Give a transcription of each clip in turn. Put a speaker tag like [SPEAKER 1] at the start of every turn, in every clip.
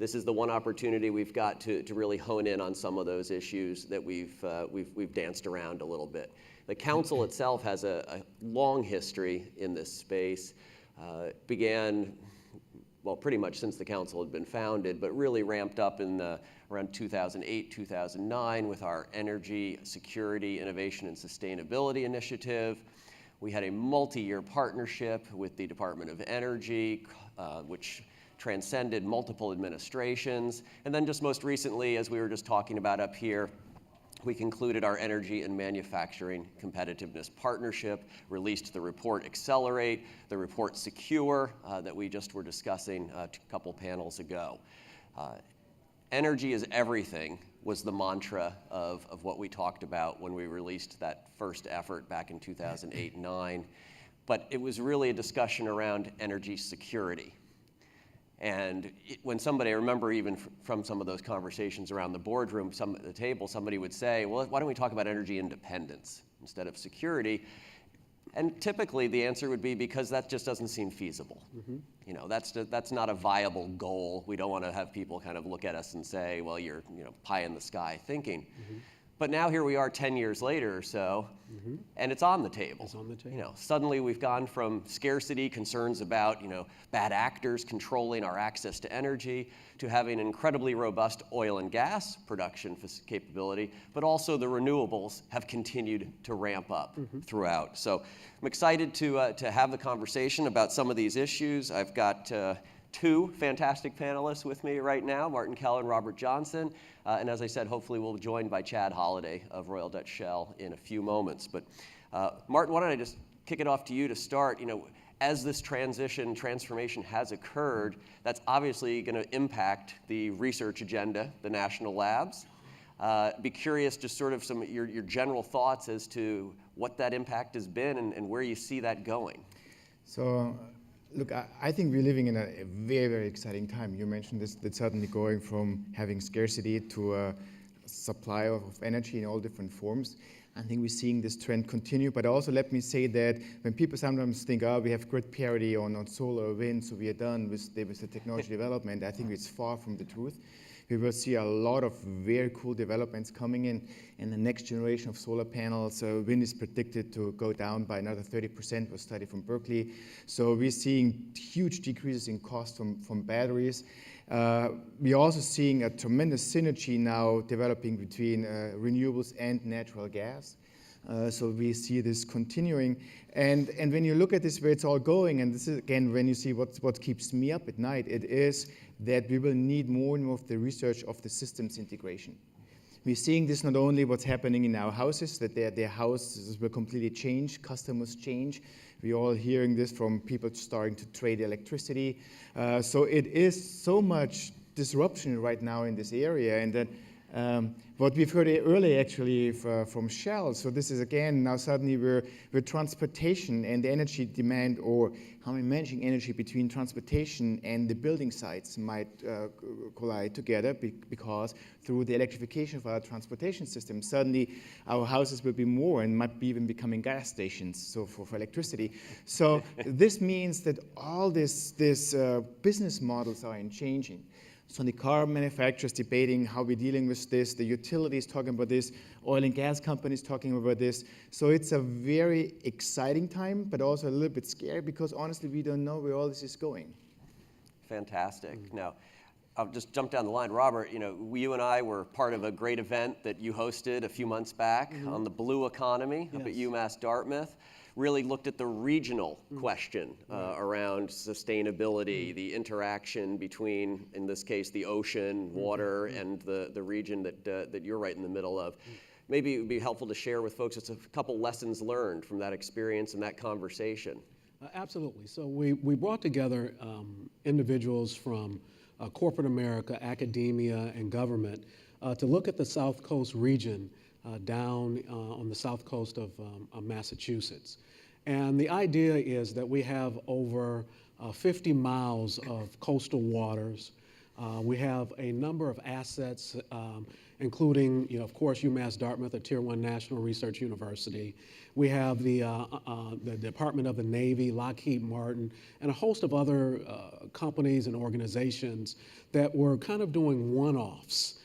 [SPEAKER 1] this is the one opportunity we've got to really hone in on some of those issues that we've danced around a little bit. The council itself has a long history in this space. Began, well, pretty much since the council had been founded, but really ramped up in around 2008, 2009 with our Energy, Security, Innovation, and Sustainability Initiative. We had a multi-year partnership with the Department of Energy, which transcended multiple administrations. And then just most recently, as we were just talking about up here, we concluded our Energy and Manufacturing Competitiveness Partnership, released the report Accelerate, the report Secure that we just were discussing a couple panels ago. Energy is everything was the mantra of what we talked about when we released that first effort back in 2008-9. But it was really a discussion around energy security. And when somebody, I remember even from some of those conversations around the boardroom, at the table, somebody would say, well, why don't we talk about energy independence instead of security? And typically the answer would be because that just doesn't seem feasible. Mm-hmm. You know, that's not a viable goal. We don't want to have people kind of look at us and say, well, you're pie in the sky thinking. Mm-hmm. But now here we are 10 years later or so, mm-hmm. and it's on the table.
[SPEAKER 2] It's on the table.
[SPEAKER 1] Suddenly we've gone from scarcity, concerns about bad actors controlling our access to energy, to having incredibly robust oil and gas production capability, but also the renewables have continued to ramp up mm-hmm. throughout. So I'm excited to have the conversation about some of these issues. I've got two fantastic panelists with me right now, Martin Keller and Robert Johnson. And as I said, hopefully we'll be joined by Chad Holliday of Royal Dutch Shell in a few moments. But Martin, why don't I just kick it off to you to start? As this transformation has occurred, that's obviously going to impact the research agenda, the national labs. Be curious just sort of some your general thoughts as to what that impact has been and where you see that going.
[SPEAKER 3] So, look, I think we're living in a very, very exciting time. You mentioned this, that suddenly going from having scarcity to a supply of energy in all different forms. I think we're seeing this trend continue, but also let me say that when people sometimes think, we have grid parity on solar or wind, so we are done with the technology development, I think it's far from the truth. We will see a lot of very cool developments coming in the next generation of solar panels. Wind is predicted to go down by another 30%, was a study from Berkeley. So we're seeing huge decreases in cost from batteries. We're also seeing a tremendous synergy now developing between renewables and natural gas. So we see this continuing. And when you look at this, where it's all going, and this is, again, when you see what keeps me up at night, it is that we will need more and more of the research of the systems integration. We're seeing this not only what's happening in our houses, that their houses will completely change, customers change. We're all hearing this from people starting to trade electricity. So it is so much disruption right now in this area, and that what we've heard earlier actually from Shell, so this is again now suddenly we're transportation and the energy demand, or how we're managing energy between transportation and the building sites might collide together because through the electrification of our transportation system, suddenly our houses will be more and might be even becoming gas stations, so for electricity. So this means that all this business models are changing. So the car manufacturers debating how we're dealing with this, the utilities talking about this, oil and gas companies talking about this. So it's a very exciting time, but also a little bit scary because honestly, we don't know where all this is going.
[SPEAKER 1] Fantastic. Mm-hmm. Now, I'll just jump down the line. Robert, you and I were part of a great event that you hosted a few months back mm-hmm. on the blue economy up at UMass Dartmouth. Really looked at the regional question around sustainability, the interaction between, in this case, the ocean, water, and the region that you're right in the middle of. Maybe it would be helpful to share with folks just a couple lessons learned from that experience and that conversation.
[SPEAKER 2] Absolutely. So we brought together individuals from corporate America, academia, and government to look at the South Coast region down on the south coast of Massachusetts. And the idea is that we have over 50 miles of coastal waters. We have a number of assets including, of course, UMass Dartmouth, a Tier 1 national research university. We have the Department of the Navy, Lockheed Martin, and a host of other companies and organizations that were kind of doing one-offs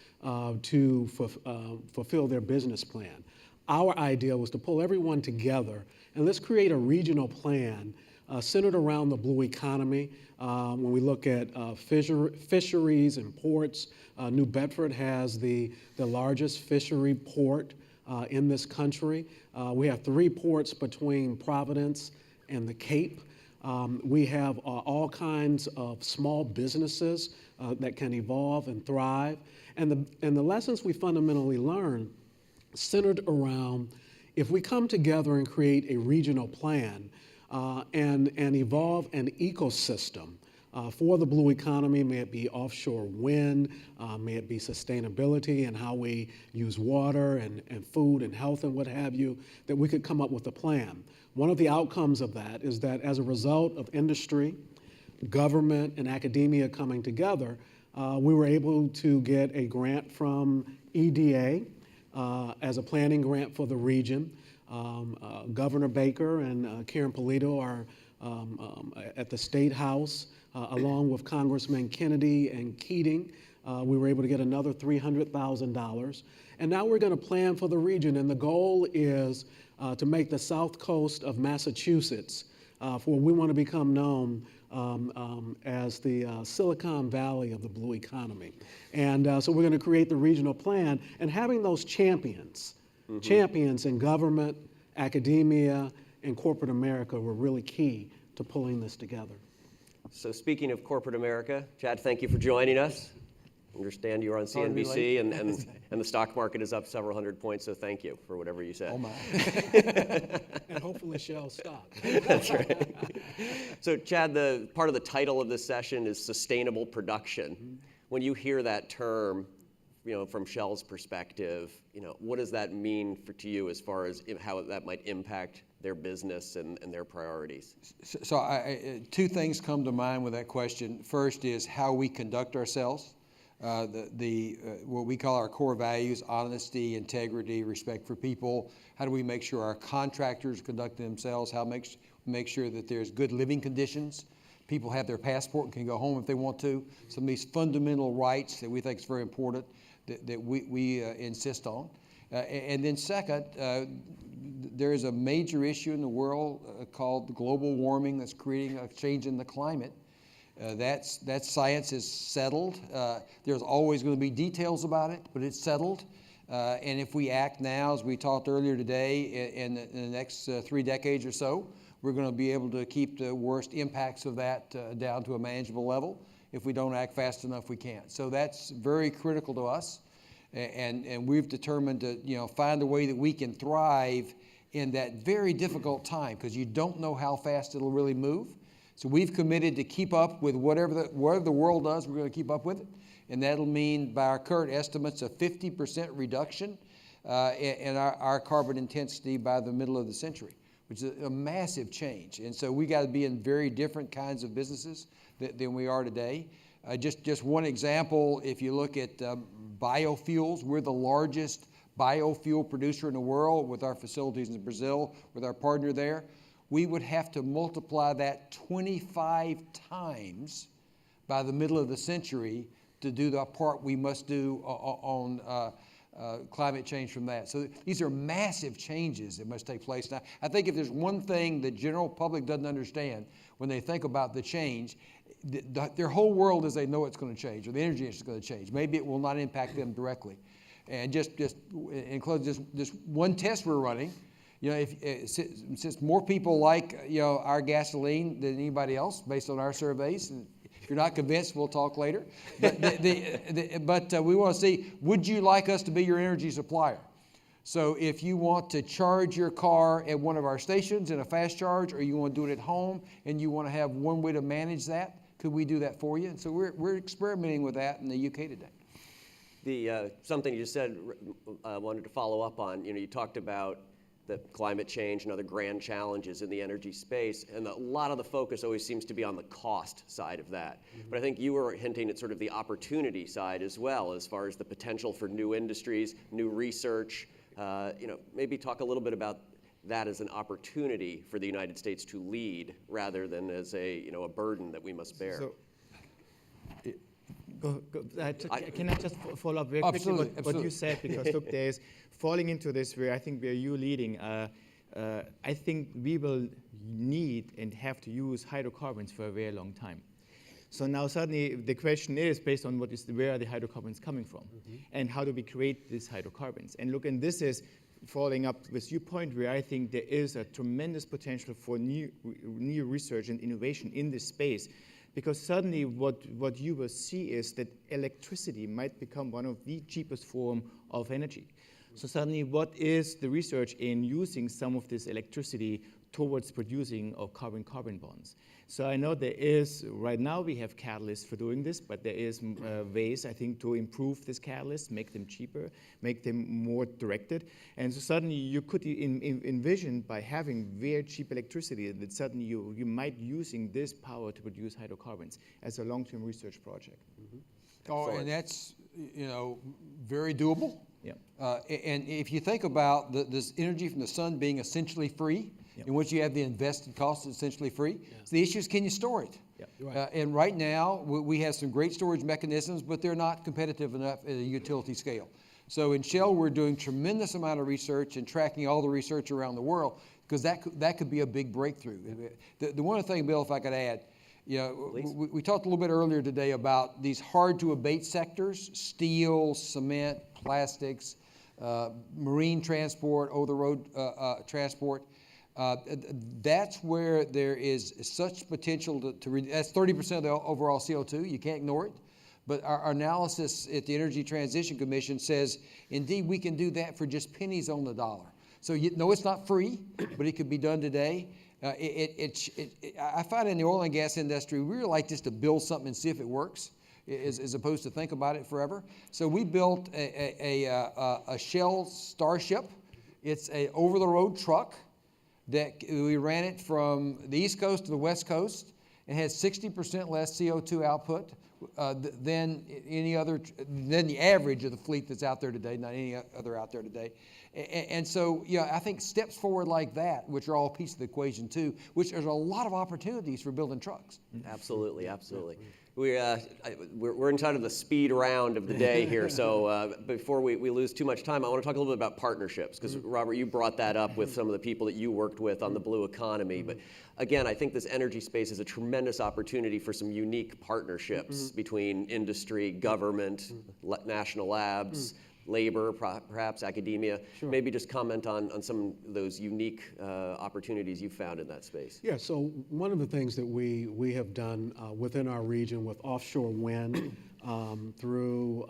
[SPEAKER 2] to fulfill their business plan. Our idea was to pull everyone together and let's create a regional plan centered around the blue economy. When we look at fisheries and ports, New Bedford has the largest fishery port in this country. We have 3 ports between Providence and the Cape. We have all kinds of small businesses that can evolve and thrive. And the lessons we fundamentally learn centered around if we come together and create a regional plan and evolve an ecosystem for the blue economy, may it be offshore wind, may it be sustainability and how we use water and food and health and what have you, that we could come up with a plan. One of the outcomes of that is that as a result of industry, government, and academia coming together, we were able to get a grant from EDA as a planning grant for the region. Governor Baker and Karen Polito are at the State House, along with Congressman Kennedy and Keating. We were able to get another $300,000. And now we're going to plan for the region. And the goal is to make the south coast of Massachusetts, for we want to become known as the Silicon Valley of the blue economy. And so we're going to create the regional plan, and having those champions, champions in government, academia, and corporate America were really key to pulling this together.
[SPEAKER 1] So speaking of corporate America, Chad, thank you for joining us. I understand you were on CNBC, and the stock market is up several hundred points, so thank you for whatever you said.
[SPEAKER 2] Oh my. And hopefully Shell stock.
[SPEAKER 1] That's right. So Chad, the part of the title of this session is sustainable production. When you hear that term, from Shell's perspective, what does that mean to you as far as how that might impact their business and their priorities?
[SPEAKER 4] So 2 things come to mind with that question. First is how we conduct ourselves. What we call our core values: honesty, integrity, respect for people. How do we make sure our contractors conduct themselves? How make sure that there's good living conditions? People have their passport and can go home if they want to. Some of these fundamental rights that we think is very important that we insist on. And then second, there is a major issue in the world called global warming that's creating a change in the climate. That science is settled. There's always going to be details about it, but it's settled. And if we act now, as we talked earlier today, in the next 3 decades or so, we're going to be able to keep the worst impacts of that down to a manageable level. If we don't act fast enough, we can't. So that's very critical to us. And we've determined to find a way that we can thrive in that very difficult time, because you don't know how fast it'll really move. So we've committed to keep up with whatever the world does, we're going to keep up with it. And that'll mean, by our current estimates, a 50% reduction in our carbon intensity by the middle of the century, which is a massive change. And so we got to be in very different kinds of businesses than we are today. Just one example, if you look at biofuels, we're the largest biofuel producer in the world with our facilities in Brazil, with our partner there. We would have to multiply that 25 times by the middle of the century to do the part we must do on climate change from that. So these are massive changes that must take place. Now, I think if there's one thing the general public doesn't understand when they think about the change, their whole world is they know it's going to change, or the energy is going to change. Maybe it will not impact them directly. And just in closing, just one test we're running. Since more people like our gasoline than anybody else, based on our surveys, and if you're not convinced, we'll talk later. But we want to see, would you like us to be your energy supplier? So if you want to charge your car at one of our stations in a fast charge, or you want to do it at home and you want to have one way to manage that, could we do that for you? And so we're experimenting with that in the UK today.
[SPEAKER 1] Something you just said, I wanted to follow up on. You talked about that climate change and other grand challenges in the energy space, and a lot of the focus always seems to be on the cost side of that. But I think you were hinting at sort of the opportunity side as well, as far as the potential for new industries, new research. Maybe talk a little bit about that as an opportunity for the United States to lead, rather than as a burden that we must bear.
[SPEAKER 3] So, can I just follow up very quickly
[SPEAKER 4] Absolutely,
[SPEAKER 3] what
[SPEAKER 4] absolutely.
[SPEAKER 3] you said? Because look, there's falling into this where I think where you're leading. I think we will need and have to use hydrocarbons for a very long time. So now suddenly the question is, based on where are the hydrocarbons coming from, and how do we create these hydrocarbons? And look, and this is following up with your point where I think there is a tremendous potential for new research and innovation in this space. Because suddenly what you will see is that electricity might become one of the cheapest form of energy. So suddenly what is the research in using some of this electricity towards producing of carbon bonds? So I know there is, right now we have catalysts for doing this, but there is ways, I think, to improve this catalyst, make them cheaper, make them more directed. And so suddenly you could envision by having very cheap electricity that suddenly you might using this power to produce hydrocarbons as a long-term research project.
[SPEAKER 4] Oh, and that's, very doable.
[SPEAKER 3] Yeah.
[SPEAKER 4] And if you think about this energy from the sun being essentially free, in which you have the invested cost essentially free, so the issue is, can you store it?
[SPEAKER 3] Yeah.
[SPEAKER 2] Right.
[SPEAKER 4] And right now, we have some great storage mechanisms, but they're not competitive enough at a utility scale. So in Shell, we're doing tremendous amount of research and tracking all the research around the world, because that could be a big breakthrough. The one other thing, Bill, if I could add, we talked a little bit earlier today about these hard-to-abate sectors: steel, cement, plastics, marine transport, over-the-road transport. That's where there is such potential that's 30% of the overall CO2. You can't ignore it. But our analysis at the Energy Transition Commission says, indeed, we can do that for just pennies on the dollar. So it's not free, but it could be done today. I find in the oil and gas industry, we really like just to build something and see if it works, as opposed to think about it forever. So we built a Shell Starship. It's a over-the-road truck that we ran it from the East Coast to the West Coast, and has 60% less CO2 output than the average of the fleet that's out there today, not any other out there today. And so, I think steps forward like that, which are all a piece of the equation too, which there's a lot of opportunities for building trucks.
[SPEAKER 1] Absolutely, absolutely. We're inside of the speed round of the day here, so before we lose too much time, I want to talk a little bit about partnerships, because Robert, you brought that up with some of the people that you worked with on the blue economy. But again, I think this energy space is a tremendous opportunity for some unique partnerships between industry, government, national labs, labor, perhaps academia.
[SPEAKER 2] Sure.
[SPEAKER 1] Maybe just comment on some of those unique opportunities you found in that space.
[SPEAKER 2] Yeah, so one of the things that we have done within our region with offshore wind through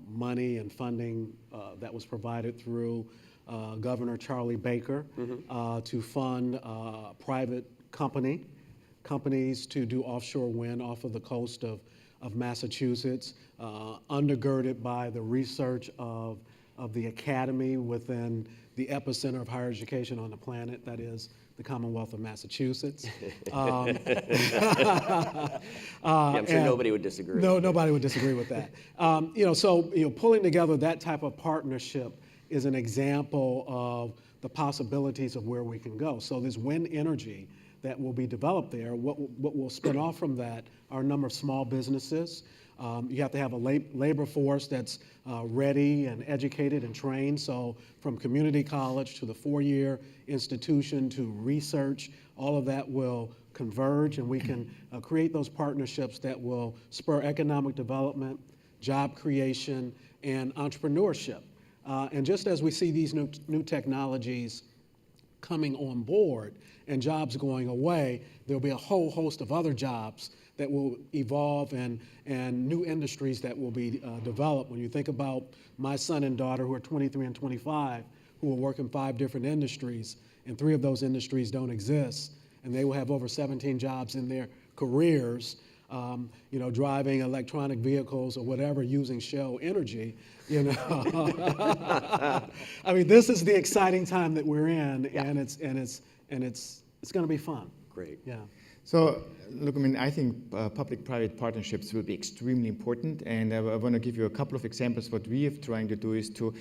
[SPEAKER 2] money and funding that was provided through Governor Charlie Baker to fund private companies to do offshore wind off of the coast of Massachusetts, undergirded by the research of the academy within the epicenter of higher education on the planet, that is the Commonwealth of Massachusetts.
[SPEAKER 1] I'm sure nobody would disagree.
[SPEAKER 2] No, nobody would disagree with that. Pulling together that type of partnership is an example of the possibilities of where we can go. So there's wind energy that will be developed there. What will spin off from that are a number of small businesses. You have to have a labor force that's ready and educated and trained. So from community college to the four-year institution to research, all of that will converge, and we can create those partnerships that will spur economic development, job creation, and entrepreneurship. And just as we see these new technologies coming on board and jobs going away, there'll be a whole host of other jobs that will evolve and new industries that will be developed. When you think about my son and daughter who are 23 and 25, who will work in 5 different industries, and 3 of those industries don't exist, and they will have over 17 jobs in their careers, you know, driving electronic vehicles or whatever using Shell energy, you know. I mean, this is the exciting time that we're in, and it's going to be fun.
[SPEAKER 1] Great.
[SPEAKER 2] Yeah.
[SPEAKER 3] So, look, I mean, I think public-private partnerships will be extremely important, and I want to give you a couple of examples. What we are trying to do is to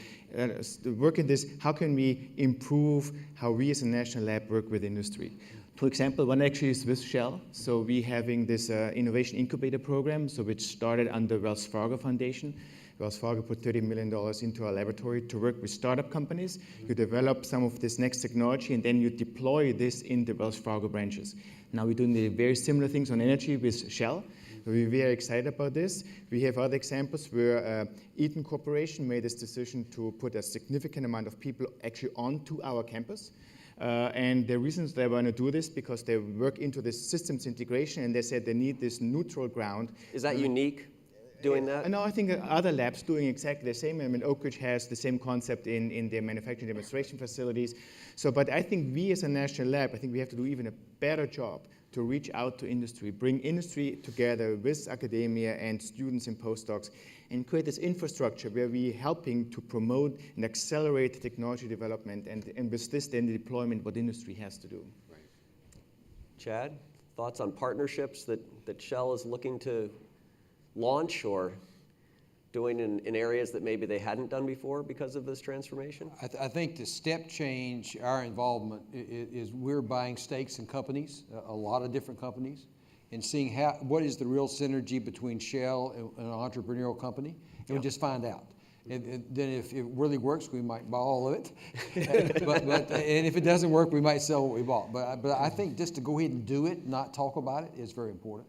[SPEAKER 3] work in this, how can we improve how we as a national lab work with industry? For example, one actually is with Shell. So we having this innovation incubator program, so which started under Wells Fargo Foundation. Wells Fargo put $30 million into our laboratory to work with startup companies. You develop some of this next technology, and then you deploy this in the Wells Fargo branches. Now we're doing the very similar things on energy with Shell. So we're very excited about this. We have other examples where Eaton Corporation made this decision to put a significant amount of people actually onto our campus. And the reasons they want to do this because they work into this systems integration, and they said they need this neutral ground.
[SPEAKER 1] Is that unique, doing that?
[SPEAKER 3] No, I think other labs doing exactly the same. I mean, Oak Ridge has the same concept in their manufacturing demonstration facilities. So, but I think we as a national lab, I think we have to do even a better job to reach out to industry, bring industry together with academia and students and postdocs, and create this infrastructure where we're helping to promote and accelerate technology development, and with this then the deployment what industry has to do.
[SPEAKER 1] Right. Chad, thoughts on partnerships that Shell is looking to launch or doing in areas that maybe they hadn't done before because of this transformation?
[SPEAKER 4] I think the step change, our involvement, is we're buying stakes in companies, a lot of different companies, and seeing what is the real synergy between Shell and an entrepreneurial company, and we just find out. And then if it really works, we might buy all of it. And if it doesn't work, we might sell what we bought. But I think just to go ahead and do it, not talk about it, is very important.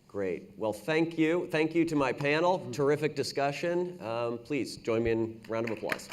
[SPEAKER 1] Great. Well, thank you. Thank you to my panel. Terrific discussion. Please join me in a round of applause.